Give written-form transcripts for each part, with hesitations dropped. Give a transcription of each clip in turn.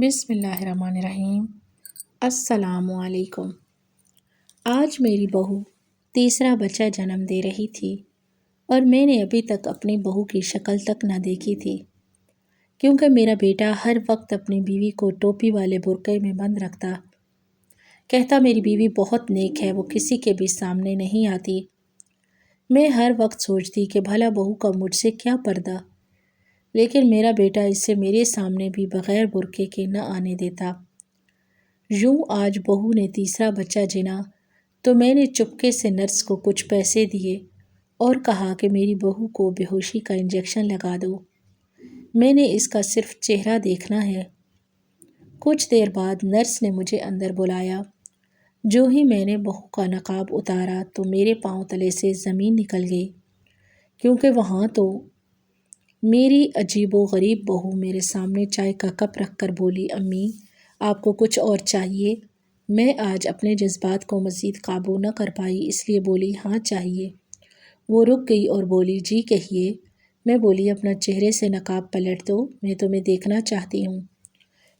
بسم اللہ الرحمن الرحیم۔ السلام علیکم۔ آج میری بہو تیسرا بچہ جنم دے رہی تھی اور میں نے ابھی تک اپنی بہو کی شکل تک نہ دیکھی تھی، کیونکہ میرا بیٹا ہر وقت اپنی بیوی کو ٹوپی والے برقعے میں بند رکھتا، کہتا میری بیوی بہت نیک ہے، وہ کسی کے بھی سامنے نہیں آتی۔ میں ہر وقت سوچتی کہ بھلا بہو کا مجھ سے کیا پردہ، لیکن میرا بیٹا اس سے میرے سامنے بھی بغیر برقعے کے نہ آنے دیتا۔ یوں آج بہو نے تیسرا بچہ جنا تو میں نے چپکے سے نرس کو کچھ پیسے دیے اور کہا کہ میری بہو کو بے ہوشی کا انجیکشن لگا دو، میں نے اس کا صرف چہرہ دیکھنا ہے۔ کچھ دیر بعد نرس نے مجھے اندر بلایا۔ جو ہی میں نے بہو کا نقاب اتارا تو میرے پاؤں تلے سے زمین نکل گئی، کیونکہ وہاں تو میری عجیب و غریب بہو میرے سامنے چائے کا کپ رکھ کر بولی، امی آپ کو کچھ اور چاہیے؟ میں آج اپنے جذبات کو مزید قابو نہ کر پائی، اس لیے بولی ہاں چاہیے۔ وہ رک گئی اور بولی جی کہیے۔ میں بولی اپنا چہرے سے نقاب پلٹ دو، میں تمہیں دیکھنا چاہتی ہوں۔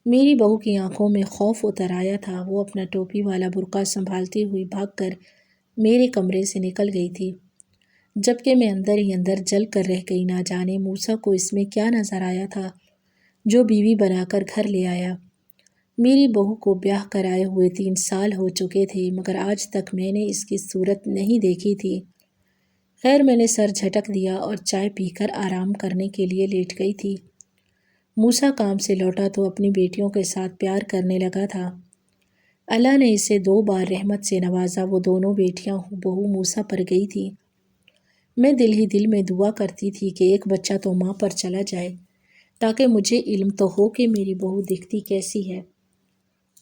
میری بہو کی آنکھوں میں خوف اتر آیا تھا، وہ اپنا ٹوپی والا برقع سنبھالتی ہوئی بھاگ کر میرے کمرے سے نکل گئی تھی، جبکہ میں اندر ہی اندر جل کر رہ گئی۔ نہ جانے موسیٰ کو اس میں کیا نظر آیا تھا جو بیوی بنا کر گھر لے آیا۔ میری بہو کو بیاہ کرائے ہوئے 3 سال ہو چکے تھے، مگر آج تک میں نے اس کی صورت نہیں دیکھی تھی۔ خیر میں نے سر جھٹک دیا اور چائے پی کر آرام کرنے کے لیے لیٹ گئی تھی۔ موسیٰ کام سے لوٹا تو اپنی بیٹیوں کے ساتھ پیار کرنے لگا تھا۔ اللہ نے اسے 2 بار رحمت سے نوازا، وہ دونوں بیٹیاں بہو موسیٰ پر گئی تھی۔ میں دل ہی دل میں دعا کرتی تھی کہ ایک بچہ تو ماں پر چلا جائے، تاکہ مجھے علم تو ہو کہ میری بہو دکھتی کیسی ہے۔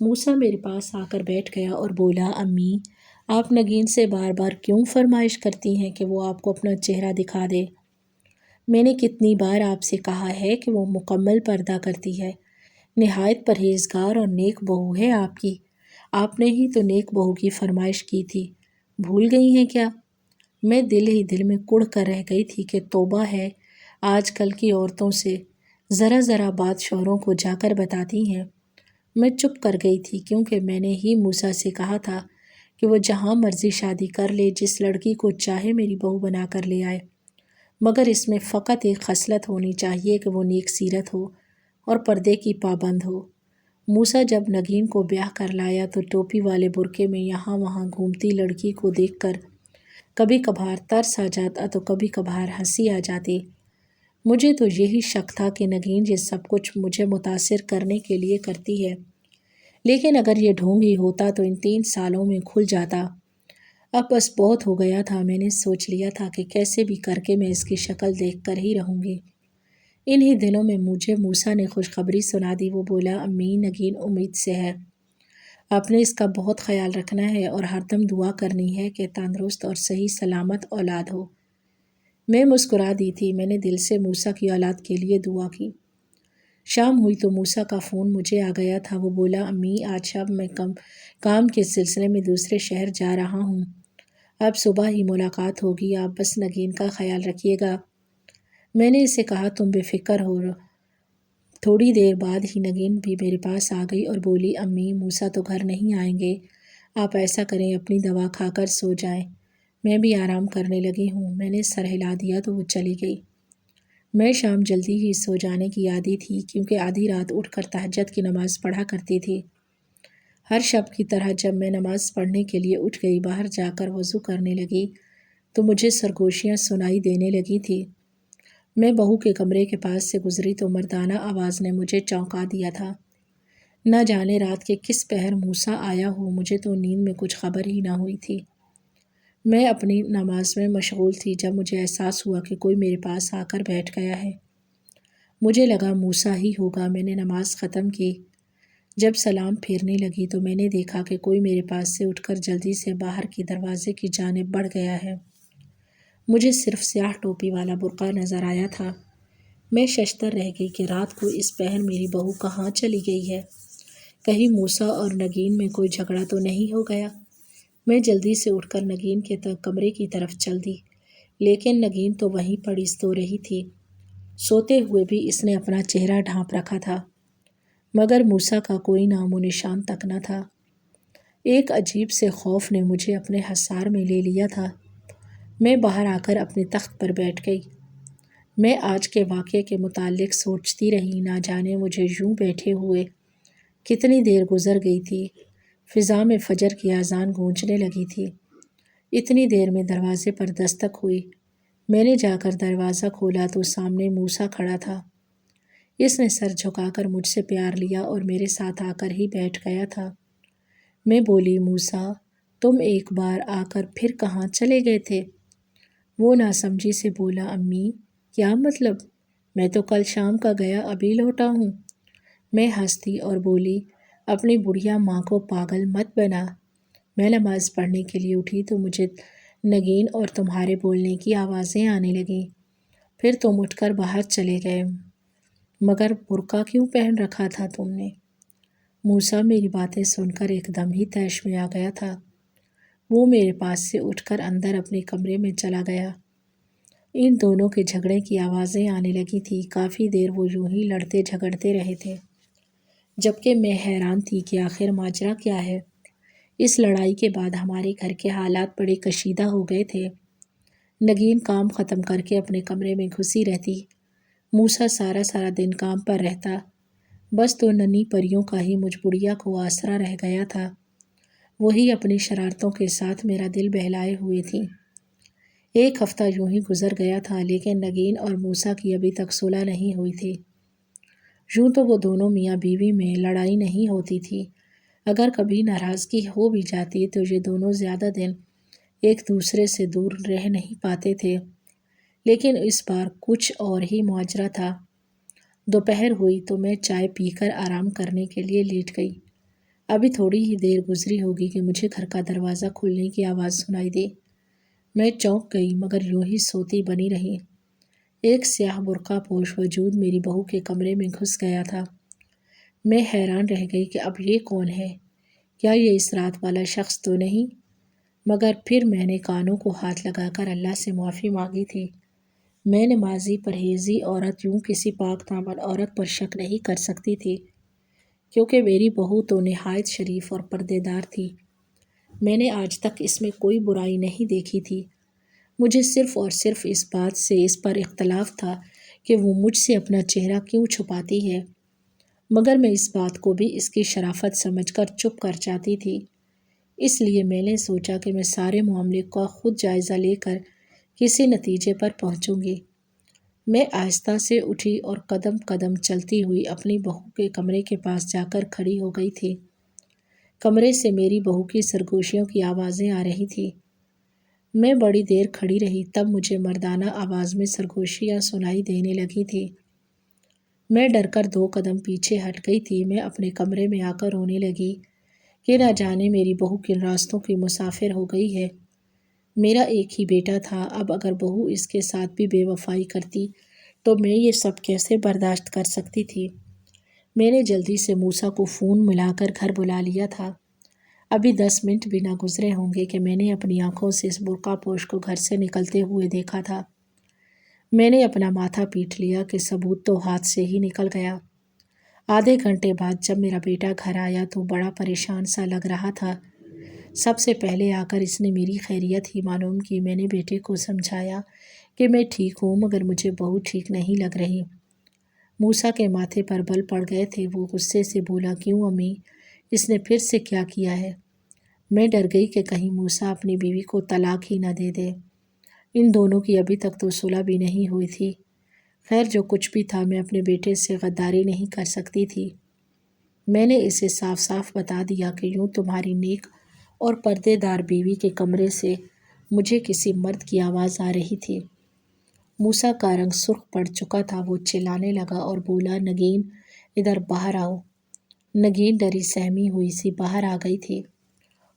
موسیٰ میرے پاس آ کر بیٹھ گیا اور بولا، امی آپ نگین سے بار بار کیوں فرمائش کرتی ہیں کہ وہ آپ کو اپنا چہرہ دکھا دے؟ میں نے کتنی بار آپ سے کہا ہے کہ وہ مکمل پردہ کرتی ہے، نہایت پرہیزگار اور نیک بہو ہے آپ کی۔ آپ نے ہی تو نیک بہو کی فرمائش کی تھی، بھول گئی ہیں کیا؟ میں دل ہی دل میں کڑھ کر رہ گئی تھی کہ توبہ ہے آج کل کی عورتوں سے، ذرا ذرا بات شوہروں کو جا کر بتاتی ہیں۔ میں چپ کر گئی تھی، کیونکہ میں نے ہی موسیٰ سے کہا تھا کہ وہ جہاں مرضی شادی کر لے، جس لڑکی کو چاہے میری بہو بنا کر لے آئے، مگر اس میں فقط ایک خصلت ہونی چاہیے کہ وہ نیک سیرت ہو اور پردے کی پابند ہو۔ موسیٰ جب نگین کو بیاہ کر لایا تو ٹوپی والے برقعے میں یہاں وہاں گھومتی لڑکی کو دیکھ کر کبھی کبھار ترس آ جاتا تو کبھی کبھار ہنسی آ جاتی۔ مجھے تو یہی شک تھا کہ نگین یہ سب کچھ مجھے متاثر کرنے کے لیے کرتی ہے، لیکن اگر یہ ڈھونگ ہی ہوتا تو ان 3 سالوں میں کھل جاتا۔ اب بس بہت ہو گیا تھا، میں نے سوچ لیا تھا کہ کیسے بھی کر کے میں اس کی شکل دیکھ کر ہی رہوں گی۔ انہی دنوں میں مجھے موسیٰ نے خوشخبری سنا دی۔ وہ بولا، امی نگین امید سے ہے، آپ نے اس کا بہت خیال رکھنا ہے اور ہر دم دعا کرنی ہے کہ تندرست اور صحیح سلامت اولاد ہو۔ میں مسکرا دی تھی، میں نے دل سے موسیٰ کی اولاد کے لیے دعا کی۔ شام ہوئی تو موسیٰ کا فون مجھے آ گیا تھا۔ وہ بولا، امی آج شب میں کام کے سلسلے میں دوسرے شہر جا رہا ہوں، اب صبح ہی ملاقات ہوگی، آپ بس نگین کا خیال رکھیے گا۔ میں نے اسے کہا تم بے فکر ہو۔ تھوڑی دیر بعد ہی نگین بھی میرے پاس آ گئی اور بولی، امی موسیٰ تو گھر نہیں آئیں گے، آپ ایسا کریں اپنی دوا کھا کر سو جائیں، میں بھی آرام کرنے لگی ہوں۔ میں نے سر ہلا دیا تو وہ چلی گئی۔ میں شام جلدی ہی سو جانے کی عادی تھی، کیونکہ آدھی رات اٹھ کر تہجد کی نماز پڑھا کرتی تھی۔ ہر شب کی طرح جب میں نماز پڑھنے کے لیے اٹھ گئی، باہر جا کر وضو کرنے لگی تو مجھے سرگوشیاں سنائی دینے لگی تھی۔ میں بہو کے کمرے کے پاس سے گزری تو مردانہ آواز نے مجھے چونکا دیا تھا۔ نہ جانے رات کے کس پہر موسیٰ آیا ہو، مجھے تو نیند میں کچھ خبر ہی نہ ہوئی تھی۔ میں اپنی نماز میں مشغول تھی جب مجھے احساس ہوا کہ کوئی میرے پاس آ کر بیٹھ گیا ہے۔ مجھے لگا موسیٰ ہی ہوگا۔ میں نے نماز ختم کی، جب سلام پھیرنے لگی تو میں نے دیکھا کہ کوئی میرے پاس سے اٹھ کر جلدی سے باہر کی دروازے کی جانب بڑھ گیا ہے۔ مجھے صرف سیاہ ٹوپی والا برقع نظر آیا تھا۔ میں ششدر رہ گئی کہ رات کو اس پہر میری بہو کہاں چلی گئی ہے، کہیں موسیٰ اور نگین میں کوئی جھگڑا تو نہیں ہو گیا۔ میں جلدی سے اٹھ کر نگین کے کمرے کی طرف چل دی، لیکن نگین تو وہیں پڑی سو رہی تھی۔ سوتے ہوئے بھی اس نے اپنا چہرہ ڈھانپ رکھا تھا۔ مگر موسیٰ کا کوئی نام و نشان تک نہ تھا۔ ایک عجیب سے خوف نے مجھے اپنے حصار میں لے لیا تھا۔ میں باہر آ کر اپنے تخت پر بیٹھ گئی۔ میں آج کے واقعے کے متعلق سوچتی رہی، نہ جانے مجھے یوں بیٹھے ہوئے کتنی دیر گزر گئی تھی۔ فضا میں فجر کی اذان گونجنے لگی تھی۔ اتنی دیر میں دروازے پر دستک ہوئی۔ میں نے جا کر دروازہ کھولا تو سامنے موسیٰ کھڑا تھا۔ اس نے سر جھکا کر مجھ سے پیار لیا اور میرے ساتھ آ کر ہی بیٹھ گیا تھا۔ میں بولی، موسیٰ، تم ایک بار آ کر پھر کہاں چلے گئے تھے؟ وہ ناسمجھی سے بولا، امی، کیا مطلب؟ میں تو کل شام کا گیا، ابھی لوٹا ہوں۔ میں ہنسی اور بولی، اپنی بڑھیا ماں کو پاگل مت بنا۔ میں نماز پڑھنے کے لیے اٹھی تو مجھے نگین اور تمہارے بولنے کی آوازیں آنے لگیں۔ پھر تم اٹھ کر باہر چلے گئے۔ مگر برقع کیوں پہن رکھا تھا تم نے؟ موسیٰ میری باتیں سن کر ایک دم ہی طیش میں آ گیا تھا۔ وہ میرے پاس سے اٹھ کر اندر اپنے کمرے میں چلا گیا۔ ان دونوں کے جھگڑے کی آوازیں آنے لگی تھی۔ کافی دیر وہ یوں ہی لڑتے جھگڑتے رہے تھے، جبکہ میں حیران تھی کہ آخر ماجرا کیا ہے۔ اس لڑائی کے بعد ہمارے گھر کے حالات بڑے کشیدہ ہو گئے تھے۔ نگین کام ختم کر کے اپنے کمرے میں گھسی رہتی، موسیٰ سارا دن کام پر رہتا۔ بس تو ننھی پریوں کا ہی مجھ بڑھیا کو آسرا رہ گیا تھا۔ وہی اپنی شرارتوں کے ساتھ میرا دل بہلائے ہوئے تھی۔ ایک ہفتہ یوں ہی گزر گیا تھا، لیکن نگین اور موسیٰ کی ابھی تک صلح نہیں ہوئی تھی۔ یوں تو وہ دونوں میاں بیوی میں لڑائی نہیں ہوتی تھی۔ اگر کبھی ناراضگی ہو بھی جاتی تو یہ دونوں زیادہ دن ایک دوسرے سے دور رہ نہیں پاتے تھے۔ لیکن اس بار کچھ اور ہی ماجرا تھا۔ دوپہر ہوئی تو میں چائے پی کر آرام کرنے کے لیے لیٹ گئی۔ ابھی تھوڑی ہی دیر گزری ہوگی کہ مجھے گھر کا دروازہ کھلنے کی آواز سنائی دی۔ میں چونک گئی، مگر یوں ہی سوتی بنی رہی۔ ایک سیاہ برقع پوش وجود میری بہو کے کمرے میں گھس گیا تھا۔ میں حیران رہ گئی کہ اب یہ کون ہے؟ کیا یہ اس رات والا شخص تو نہیں؟ مگر پھر میں نے کانوں کو ہاتھ لگا کر اللہ سے معافی مانگی تھی۔ میں نمازی پرہیزی عورت یوں کسی پاک دامن عورت پر شک نہیں کر سکتی تھی، کیونکہ میری بہو تو نہایت شریف اور پردے دار تھی۔ میں نے آج تک اس میں کوئی برائی نہیں دیکھی تھی۔ مجھے صرف اور صرف اس بات سے اس پر اختلاف تھا کہ وہ مجھ سے اپنا چہرہ کیوں چھپاتی ہے، مگر میں اس بات کو بھی اس کی شرافت سمجھ کر چپ کر جاتی تھی۔ اس لیے میں نے سوچا کہ میں سارے معاملے کا خود جائزہ لے کر کسی نتیجے پر پہنچوں گی۔ میں آہستہ سے اٹھی اور قدم قدم چلتی ہوئی اپنی بہو کے کمرے کے پاس جا کر کھڑی ہو گئی تھی۔ کمرے سے میری بہو کی سرگوشیوں کی آوازیں آ رہی تھیں۔ میں بڑی دیر کھڑی رہی، تب مجھے مردانہ آواز میں سرگوشیاں سنائی دینے لگی تھی۔ میں ڈر کر 2 قدم پیچھے ہٹ گئی تھی۔ میں اپنے کمرے میں آ کر رونے لگی کہ نہ جانے میری بہو کن راستوں کی مسافر ہو گئی ہے۔ میرا ایک ہی بیٹا تھا، اب اگر بہو اس کے ساتھ بھی بے وفائی کرتی تو میں یہ سب کیسے برداشت کر سکتی تھی؟ میں نے جلدی سے موسیٰ کو فون ملا کر گھر بلا لیا تھا۔ ابھی 10 منٹ بھی نہ گزرے ہوں گے کہ میں نے اپنی آنکھوں سے اس برقع پوش کو گھر سے نکلتے ہوئے دیکھا تھا۔ میں نے اپنا ماتھا پیٹ لیا کہ ثبوت تو ہاتھ سے ہی نکل گیا۔ آدھے گھنٹے بعد جب میرا بیٹا گھر آیا تو بڑا پریشان سا لگ رہا تھا۔ سب سے پہلے آ کر اس نے میری خیریت ہی معلوم کی۔ میں نے بیٹے کو سمجھایا کہ میں ٹھیک ہوں، مگر مجھے بہو ٹھیک نہیں لگ رہی۔ موسیٰ کے ماتھے پر بل پڑ گئے تھے۔ وہ غصے سے بولا، کیوں امی، اس نے پھر سے کیا کیا ہے؟ میں ڈر گئی کہ کہیں موسیٰ اپنی بیوی کو طلاق ہی نہ دے دے۔ ان دونوں کی ابھی تک تو صلح بھی نہیں ہوئی تھی۔ خیر جو کچھ بھی تھا، میں اپنے بیٹے سے غداری نہیں کر سکتی تھی۔ میں نے اسے صاف صاف بتا دیا کہ یوں تمہاری نیک اور پردے دار بیوی کے کمرے سے مجھے کسی مرد کی آواز آ رہی تھی۔ موسیٰ کا رنگ سرخ پڑ چکا تھا۔ وہ چلانے لگا اور بولا، نگین، ادھر باہر آؤ۔ نگین ڈری سہمی ہوئی سی باہر آ گئی تھی۔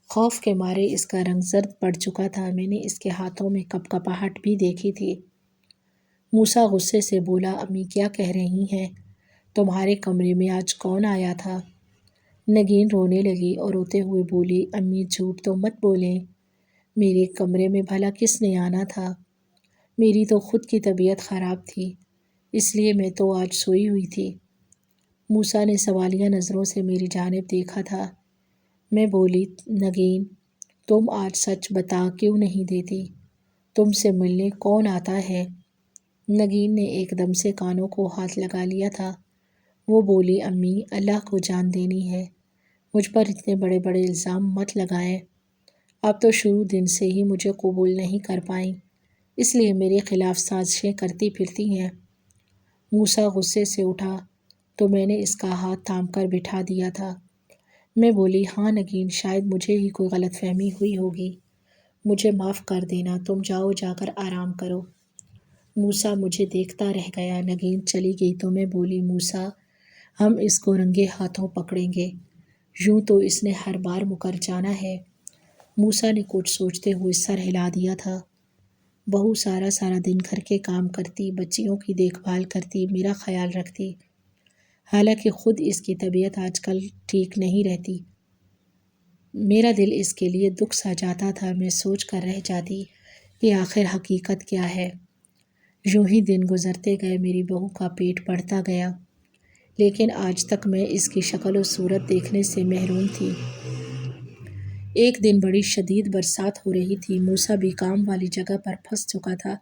خوف کے مارے اس کا رنگ زرد پڑ چکا تھا۔ میں نے اس کے ہاتھوں میں کپکپاہٹ بھی دیکھی تھی۔ موسیٰ غصے سے بولا، امی کیا کہہ رہی ہیں؟ تمہارے کمرے میں آج کون آیا تھا؟ نگین رونے لگی اور روتے ہوئے بولی، امی جھوٹ تو مت بولیں، میرے کمرے میں بھلا کس نے آنا تھا؟ میری تو خود کی طبیعت خراب تھی، اس لیے میں تو آج سوئی ہوئی تھی۔ موسیٰ نے سوالیہ نظروں سے میری جانب دیکھا تھا۔ میں بولی، نگین تم آج سچ بتا کیوں نہیں دیتی؟ تم سے ملنے کون آتا ہے؟ نگین نے ایک دم سے کانوں کو ہاتھ لگا لیا تھا۔ وہ بولی، امی اللہ کو جان دینی ہے، مجھ پر اتنے بڑے بڑے الزام مت لگائیں۔ آپ تو شروع دن سے ہی مجھے قبول نہیں کر پائیں، اس لیے میرے خلاف سازشیں کرتی پھرتی ہیں۔ موسیٰ غصے سے اٹھا تو میں نے اس کا ہاتھ تھام کر بٹھا دیا تھا۔ میں بولی، ہاں نگین شاید مجھے ہی کوئی غلط فہمی ہوئی ہوگی، مجھے معاف کر دینا، تم جاؤ جا کر آرام کرو۔ موسیٰ مجھے دیکھتا رہ گیا۔ نگین چلی گئی تو میں بولی، موسیٰ ہم اس کو رنگے ہاتھوں پکڑیں گے، یوں تو اس نے ہر بار مکر جانا ہے۔ موسیٰ نے کچھ سوچتے ہوئے سر ہلا دیا تھا۔ بہو سارا دن گھر کے کام کرتی، بچیوں کی دیکھ بھال کرتی، میرا خیال رکھتی، حالانکہ خود اس کی طبیعت آج کل ٹھیک نہیں رہتی۔ میرا دل اس کے لیے دکھ سا جاتا تھا، میں سوچ کر رہ جاتی کہ آخر حقیقت کیا ہے۔ یوں ہی دن گزرتے گئے، میری بہو کا پیٹ بڑھتا گیا، لیکن آج تک میں اس کی شکل و صورت دیکھنے سے محروم تھی۔ ایک دن بڑی شدید برسات ہو رہی تھی، موسیٰ بھی کام والی جگہ پر پھنس چکا تھا۔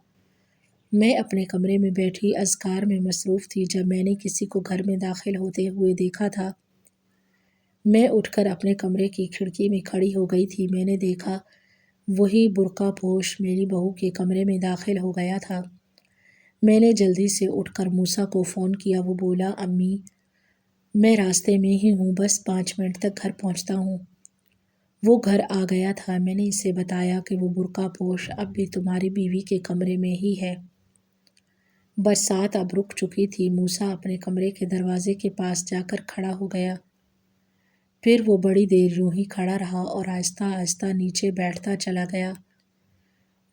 میں اپنے کمرے میں بیٹھی اذکار میں مصروف تھی جب میں نے کسی کو گھر میں داخل ہوتے ہوئے دیکھا تھا۔ میں اٹھ کر اپنے کمرے کی کھڑکی میں کھڑی ہو گئی تھی۔ میں نے دیکھا وہی برقع پوش میری بہو کے کمرے میں داخل ہو گیا تھا۔ میں نے جلدی سے اٹھ کر موسیٰ کو فون کیا۔ وہ بولا، امی میں راستے میں ہی ہوں، بس 5 منٹ تک گھر پہنچتا ہوں۔ وہ گھر آ گیا تھا۔ میں نے اسے بتایا کہ وہ برقع پوش اب بھی تمہاری بیوی کے کمرے میں ہی ہے۔ برسات اب رک چکی تھی۔ موسیٰ اپنے کمرے کے دروازے کے پاس جا کر کھڑا ہو گیا۔ پھر وہ بڑی دیر یوں ہی کھڑا رہا اور آہستہ آہستہ نیچے بیٹھتا چلا گیا۔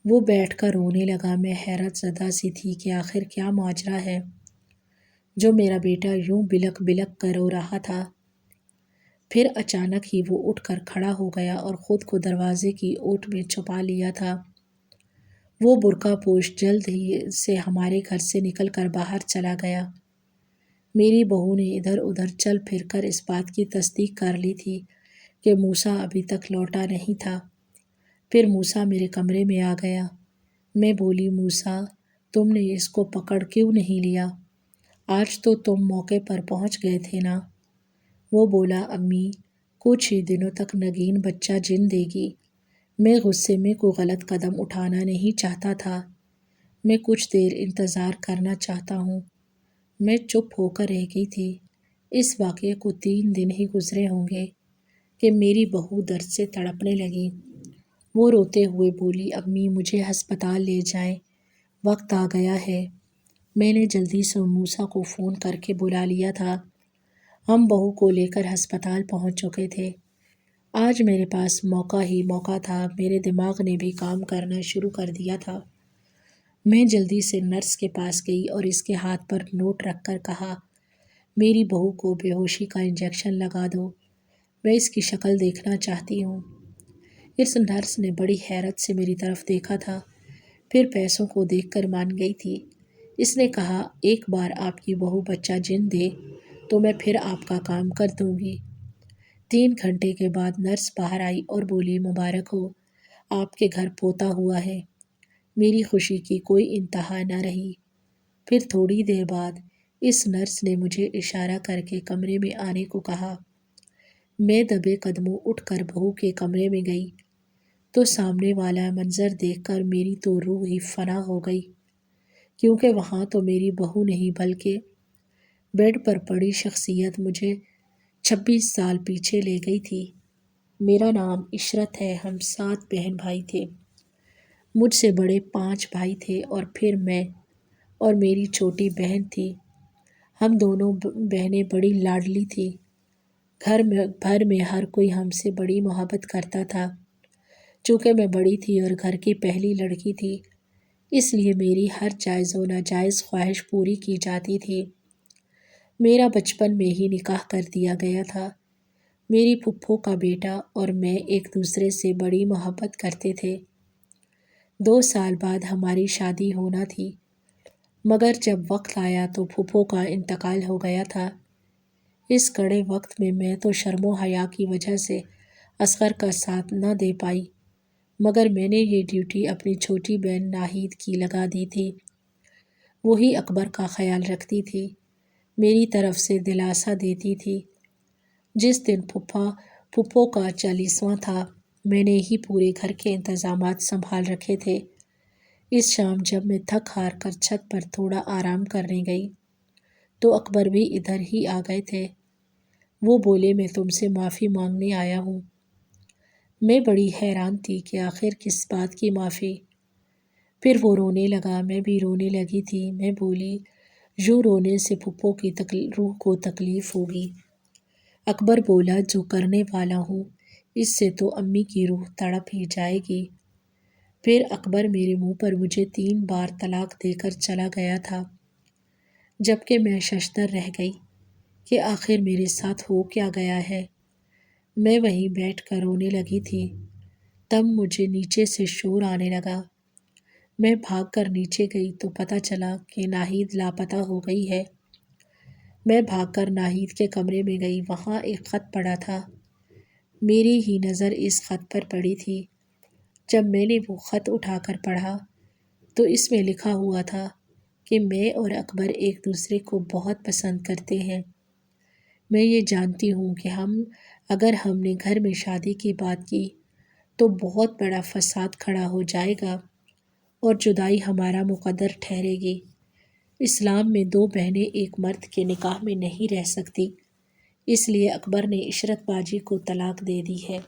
وہ بیٹھ کر رونے لگا۔ میں حیرت زدہ سی تھی کہ آخر کیا ماجرا ہے جو میرا بیٹا یوں بلک بلک کر رو رہا تھا۔ پھر اچانک ہی وہ اٹھ کر کھڑا ہو گیا اور خود کو دروازے کی اوٹ میں چھپا لیا تھا۔ وہ برقع پوش جلد ہی سے ہمارے گھر سے نکل کر باہر چلا گیا۔ میری بہو نے ادھر ادھر چل پھر کر اس بات کی تصدیق کر لی تھی کہ موسیٰ ابھی تک لوٹا نہیں تھا۔ پھر موسیٰ میرے کمرے میں آ گیا۔ میں بولی، موسیٰ تم نے اس کو پکڑ کیوں نہیں لیا؟ آج تو تم موقع پر پہنچ گئے تھے نا؟ وہ بولا، امی کچھ ہی دنوں تک نگین بچہ جن دے گی۔ میں غصے میں کوئی غلط قدم اٹھانا نہیں چاہتا تھا، میں کچھ دیر انتظار کرنا چاہتا ہوں۔ میں چپ ہو کر رہ گئی تھی۔ اس واقعے کو 3 دن ہی گزرے ہوں گے کہ میری بہو درد سے تڑپنے لگی۔ وہ روتے ہوئے بولی، امی مجھے ہسپتال لے جائیں، وقت آ گیا ہے۔ میں نے جلدی سے موسیٰ کو فون کر کے بلا لیا تھا۔ ہم بہو کو لے کر ہسپتال پہنچ چکے تھے۔ آج میرے پاس موقع ہی موقع تھا، میرے دماغ نے بھی کام کرنا شروع کر دیا تھا۔ میں جلدی سے نرس کے پاس گئی اور اس کے ہاتھ پر نوٹ رکھ کر کہا، میری بہو کو بے ہوشی کا انجیکشن لگا دو، میں اس کی شکل دیکھنا چاہتی ہوں۔ اس نرس نے بڑی حیرت سے میری طرف دیکھا تھا، پھر پیسوں کو دیکھ کر مان گئی تھی۔ اس نے کہا، ایک بار آپ کی بہو بچہ جن دے تو میں پھر آپ کا کام کر دوں گی۔ 3 گھنٹے کے بعد نرس باہر آئی اور بولی، مبارک ہو، آپ کے گھر پوتا ہوا ہے۔ میری خوشی کی کوئی انتہا نہ رہی۔ پھر تھوڑی دیر بعد اس نرس نے مجھے اشارہ کر کے کمرے میں آنے کو کہا۔ میں دبے قدموں اٹھ کر بہو کے کمرے میں گئی تو سامنے والا منظر دیکھ کر میری تو روح ہی فنا ہو گئی، کیونکہ وہاں تو میری بہو نہیں بلکہ بیڈ پر پڑی شخصیت مجھے 26 سال پیچھے لے گئی تھی۔ میرا نام عشرت ہے، ہم 7 بہن بھائی تھے۔ مجھ سے بڑے 5 بھائی تھے اور پھر میں اور میری چھوٹی بہن تھی۔ ہم دونوں بہنیں بڑی لاڈلی تھیں۔ گھر بھر میں ہر کوئی ہم سے بڑی محبت کرتا تھا۔ چونکہ میں بڑی تھی اور گھر کی پہلی لڑکی تھی، اس لیے میری ہر جائز و ناجائز خواہش پوری کی جاتی تھی۔ میرا بچپن میں ہی نکاح کر دیا گیا تھا۔ میری پھپھو کا بیٹا اور میں ایک دوسرے سے بڑی محبت کرتے تھے۔ 2 سال بعد ہماری شادی ہونا تھی، مگر جب وقت آیا تو پھپھو کا انتقال ہو گیا تھا۔ اس کڑے وقت میں تو شرم و حیا کی وجہ سے اصغر کا ساتھ نہ دے پائی، مگر میں نے یہ ڈیوٹی اپنی چھوٹی بہن ناہید کی لگا دی تھی۔ وہی اکبر کا خیال رکھتی تھی، میری طرف سے دلاسا دیتی تھی۔ جس دن پھپھو کا 40واں تھا، میں نے ہی پورے گھر کے انتظامات سنبھال رکھے تھے۔ اس شام جب میں تھک ہار کر چھت پر تھوڑا آرام کرنے گئی تو اکبر بھی ادھر ہی آ گئے تھے۔ وہ بولے، میں تم سے معافی مانگنے آیا ہوں۔ میں بڑی حیران تھی کہ آخر کس بات کی معافی؟ پھر وہ رونے لگا، میں بھی رونے لگی تھی۔ میں بولی، یوں رونے سے پھپھو کی روح کو تکلیف ہوگی۔ اکبر بولا، جو کرنے والا ہوں اس سے تو امی کی روح تڑپ ہی جائے گی۔ پھر اکبر میرے منہ پر مجھے 3 بار طلاق دے کر چلا گیا تھا، جبکہ میں ششدر رہ گئی کہ آخر میرے ساتھ ہو کیا گیا ہے۔ میں وہیں بیٹھ کر رونے لگی تھی، تب مجھے نیچے سے شور آنے لگا۔ میں بھاگ کر نیچے گئی تو پتہ چلا کہ ناہید لاپتہ ہو گئی ہے۔ میں بھاگ کر ناہید کے کمرے میں گئی، وہاں ایک خط پڑا تھا۔ میری ہی نظر اس خط پر پڑی تھی۔ جب میں نے وہ خط اٹھا کر پڑھا تو اس میں لکھا ہوا تھا کہ میں اور اکبر ایک دوسرے کو بہت پسند کرتے ہیں۔ میں یہ جانتی ہوں کہ اگر ہم نے گھر میں شادی کی بات کی تو بہت بڑا فساد کھڑا ہو جائے گا اور جدائی ہمارا مقدر ٹھہرے گی۔ اسلام میں 2 بہنیں ایک مرد کے نکاح میں نہیں رہ سکتی، اس لیے اکبر نے عشرت باجی کو طلاق دے دی ہے۔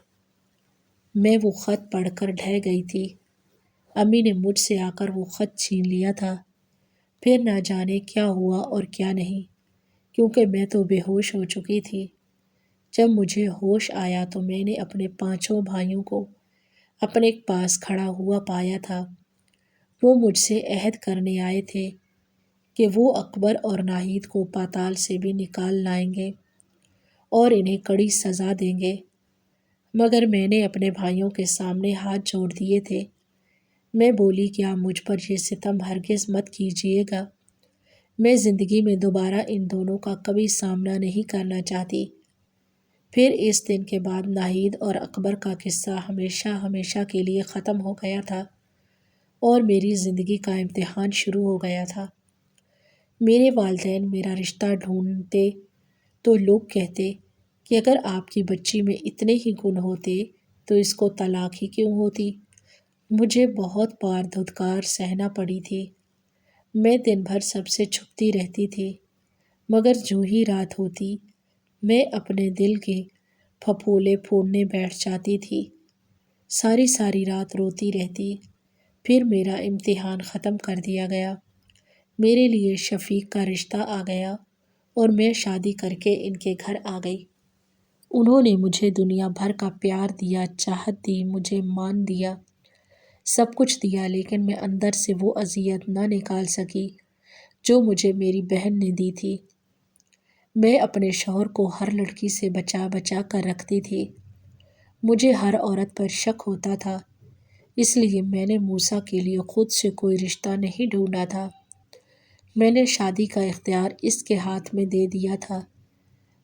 میں وہ خط پڑھ کر ڈھہ گئی تھی۔ امی نے مجھ سے آ کر وہ خط چھین لیا تھا۔ پھر نہ جانے کیا ہوا اور کیا نہیں، کیونکہ میں تو بے ہوش ہو چکی تھی۔ جب مجھے ہوش آیا تو میں نے اپنے 5 بھائیوں کو اپنے پاس کھڑا ہوا پایا تھا۔ وہ مجھ سے عہد کرنے آئے تھے کہ وہ اکبر اور ناہید کو پاتال سے بھی نکال لائیں گے اور انہیں کڑی سزا دیں گے، مگر میں نے اپنے بھائیوں کے سامنے ہاتھ جوڑ دیے تھے۔ میں بولی، کیا مجھ پر یہ ستم ہرگز مت کیجیے گا، میں زندگی میں دوبارہ ان دونوں کا کبھی سامنا نہیں کرنا چاہتی۔ پھر اس دن کے بعد ناہید اور اکبر کا قصہ ہمیشہ ہمیشہ کے لیے ختم ہو گیا تھا اور میری زندگی کا امتحان شروع ہو گیا تھا۔ میرے والدین میرا رشتہ ڈھونڈتے تو لوگ کہتے کہ اگر آپ کی بچی میں اتنے ہی گن ہوتے تو اس کو طلاق ہی کیوں ہوتی؟ مجھے بہت بار دھتکار سہنا پڑی تھی۔ میں دن بھر سب سے چھپتی رہتی تھی، مگر جو ہی رات ہوتی میں اپنے دل کے پھپھولے پھوڑنے بیٹھ جاتی تھی، ساری رات روتی رہتی۔ پھر میرا امتحان ختم کر دیا گیا، میرے لیے شفیق کا رشتہ آ گیا اور میں شادی کر کے ان کے گھر آ گئی۔ انہوں نے مجھے دنیا بھر کا پیار دیا، چاہت دی، مجھے مان دیا، سب کچھ دیا، لیکن میں اندر سے وہ اذیت نہ نکال سکی جو مجھے میری بہن نے دی تھی۔ میں اپنے شوہر کو ہر لڑکی سے بچا بچا کر رکھتی تھی۔ مجھے ہر عورت پر شک ہوتا تھا، اس لیے میں نے موسیٰ کے لیے خود سے کوئی رشتہ نہیں ڈھونڈا تھا۔ میں نے شادی کا اختیار اس کے ہاتھ میں دے دیا تھا۔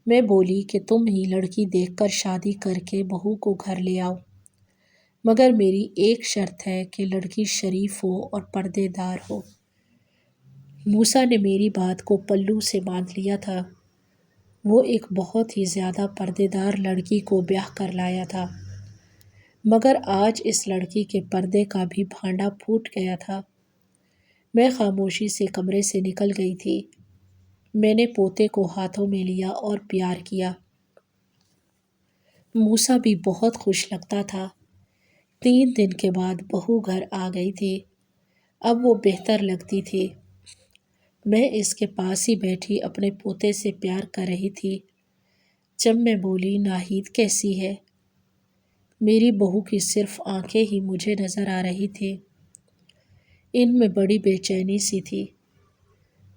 میں بولی کہ تم ہی لڑکی دیکھ کر شادی کر کے بہو کو گھر لے آؤ، مگر میری ایک شرط ہے کہ لڑکی شریف ہو اور پردے دار ہو۔ موسیٰ نے میری بات کو پلو سے باندھ لیا تھا۔ وہ ایک بہت ہی زیادہ پردے دار لڑکی کو بیاہ کر لایا تھا، مگر آج اس لڑکی کے پردے کا بھی بھانڈا پھوٹ گیا تھا۔ میں خاموشی سے کمرے سے نکل گئی تھی۔ میں نے پوتے کو ہاتھوں میں لیا اور پیار کیا۔ موسیٰ بھی بہت خوش لگتا تھا۔ 3 دن کے بعد بہو گھر آ گئی تھی۔ اب وہ بہتر لگتی تھی۔ میں اس کے پاس ہی بیٹھی اپنے پوتے سے پیار کر رہی تھی جب میں بولی، ناہید کیسی ہے؟ میری بہو کی صرف آنکھیں ہی مجھے نظر آ رہی تھی، ان میں بڑی بے چینی سی تھی۔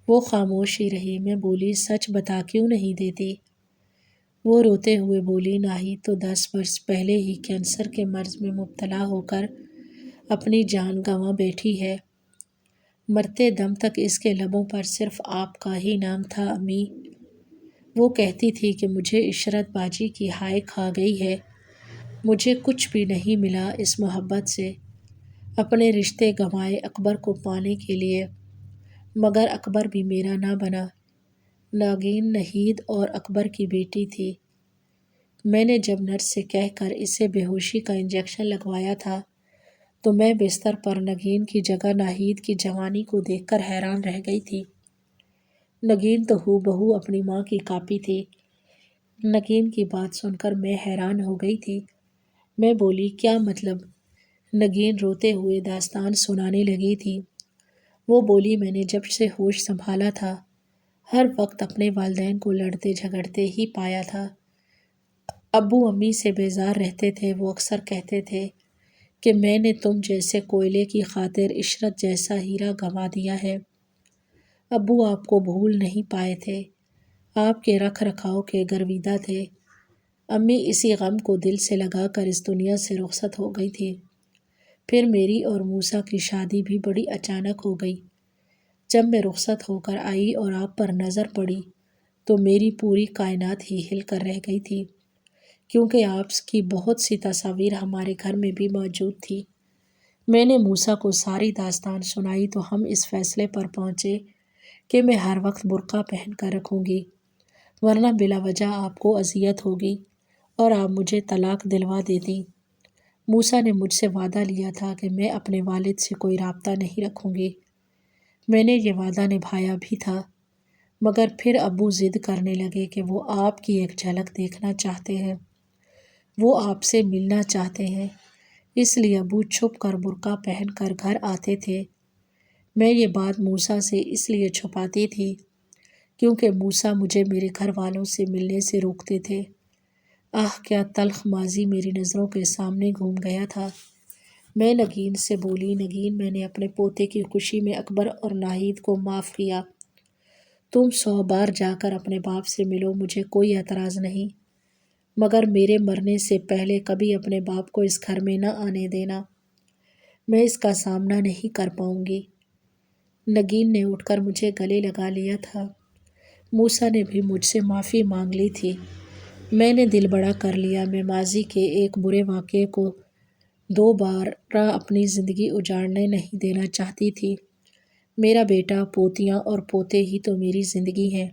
وہ خاموش ہی رہی۔ میں بولی، سچ بتا کیوں نہیں دیتی؟ وہ روتے ہوئے بولی، ناہید تو 10 برس پہلے ہی کینسر کے مرض میں مبتلا ہو کر اپنی جان گنوا بیٹھی ہے۔ مرتے دم تک اس کے لبوں پر صرف آپ کا ہی نام تھا، امی۔ وہ کہتی تھی کہ مجھے عشرت باجی کی ہائے کھا گئی ہے، مجھے کچھ بھی نہیں ملا اس محبت سے، اپنے رشتے گنوائے اکبر کو پانے کے لیے، مگر اکبر بھی میرا نہ بنا۔ ناگین نہید اور اکبر کی بیٹی تھی۔ میں نے جب نرس سے کہہ کر اسے بے ہوشی کا انجیکشن لگوایا تھا تو میں بستر پر نگین کی جگہ ناہید کی جوانی کو دیکھ کر حیران رہ گئی تھی۔ نگین تو ہو بہو اپنی ماں کی کاپی تھی۔ نگین کی بات سن کر میں حیران ہو گئی تھی۔ میں بولی، کیا مطلب؟ نگین روتے ہوئے داستان سنانے لگی تھی۔ وہ بولی، میں نے جب سے ہوش سنبھالا تھا ہر وقت اپنے والدین کو لڑتے جھگڑتے ہی پایا تھا۔ ابو امی سے بیزار رہتے تھے، وہ اکثر کہتے تھے کہ میں نے تم جیسے کوئلے کی خاطر عشرت جیسا ہیرا گنوا دیا ہے۔ ابو آپ کو بھول نہیں پائے تھے، آپ کے رکھ رکھاؤ کے گرویدہ تھے۔ امی اسی غم کو دل سے لگا کر اس دنیا سے رخصت ہو گئی تھی۔ پھر میری اور موسیٰ کی شادی بھی بڑی اچانک ہو گئی۔ جب میں رخصت ہو کر آئی اور آپ پر نظر پڑی تو میری پوری کائنات ہی ہل کر رہ گئی تھی، کیونکہ آپ کی بہت سی تصاویر ہمارے گھر میں بھی موجود تھی۔ میں نے موسیٰ کو ساری داستان سنائی تو ہم اس فیصلے پر پہنچے کہ میں ہر وقت برقع پہن کر رکھوں گی، ورنہ بلا وجہ آپ کو اذیت ہوگی اور آپ مجھے طلاق دلوا دیتی۔ موسیٰ نے مجھ سے وعدہ لیا تھا کہ میں اپنے والد سے کوئی رابطہ نہیں رکھوں گی۔ میں نے یہ وعدہ نبھایا بھی تھا، مگر پھر ابو ضد کرنے لگے کہ وہ آپ کی ایک جھلک دیکھنا چاہتے ہیں، وہ آپ سے ملنا چاہتے ہیں، اس لیے ابو چھپ کر برقع پہن کر گھر آتے تھے۔ میں یہ بات موسیٰ سے اس لیے چھپاتی تھی کیونکہ موسیٰ مجھے میرے گھر والوں سے ملنے سے روکتے تھے۔ آہ، کیا تلخ ماضی میری نظروں کے سامنے گھوم گیا تھا۔ میں نگین سے بولی، نگین، میں نے اپنے پوتے کی خوشی میں اکبر اور ناہید کو معاف کیا۔ تم 100 بار جا کر اپنے باپ سے ملو، مجھے کوئی اعتراض نہیں، مگر میرے مرنے سے پہلے کبھی اپنے باپ کو اس گھر میں نہ آنے دینا، میں اس کا سامنا نہیں کر پاؤں گی۔ نگین نے اٹھ کر مجھے گلے لگا لیا تھا۔ موسیٰ نے بھی مجھ سے معافی مانگ لی تھی۔ میں نے دل بڑا کر لیا۔ میں ماضی کے ایک برے واقعے کو دوبارہ اپنی زندگی اجاڑنے نہیں دینا چاہتی تھی۔ میرا بیٹا، پوتیاں اور پوتے ہی تو میری زندگی ہیں۔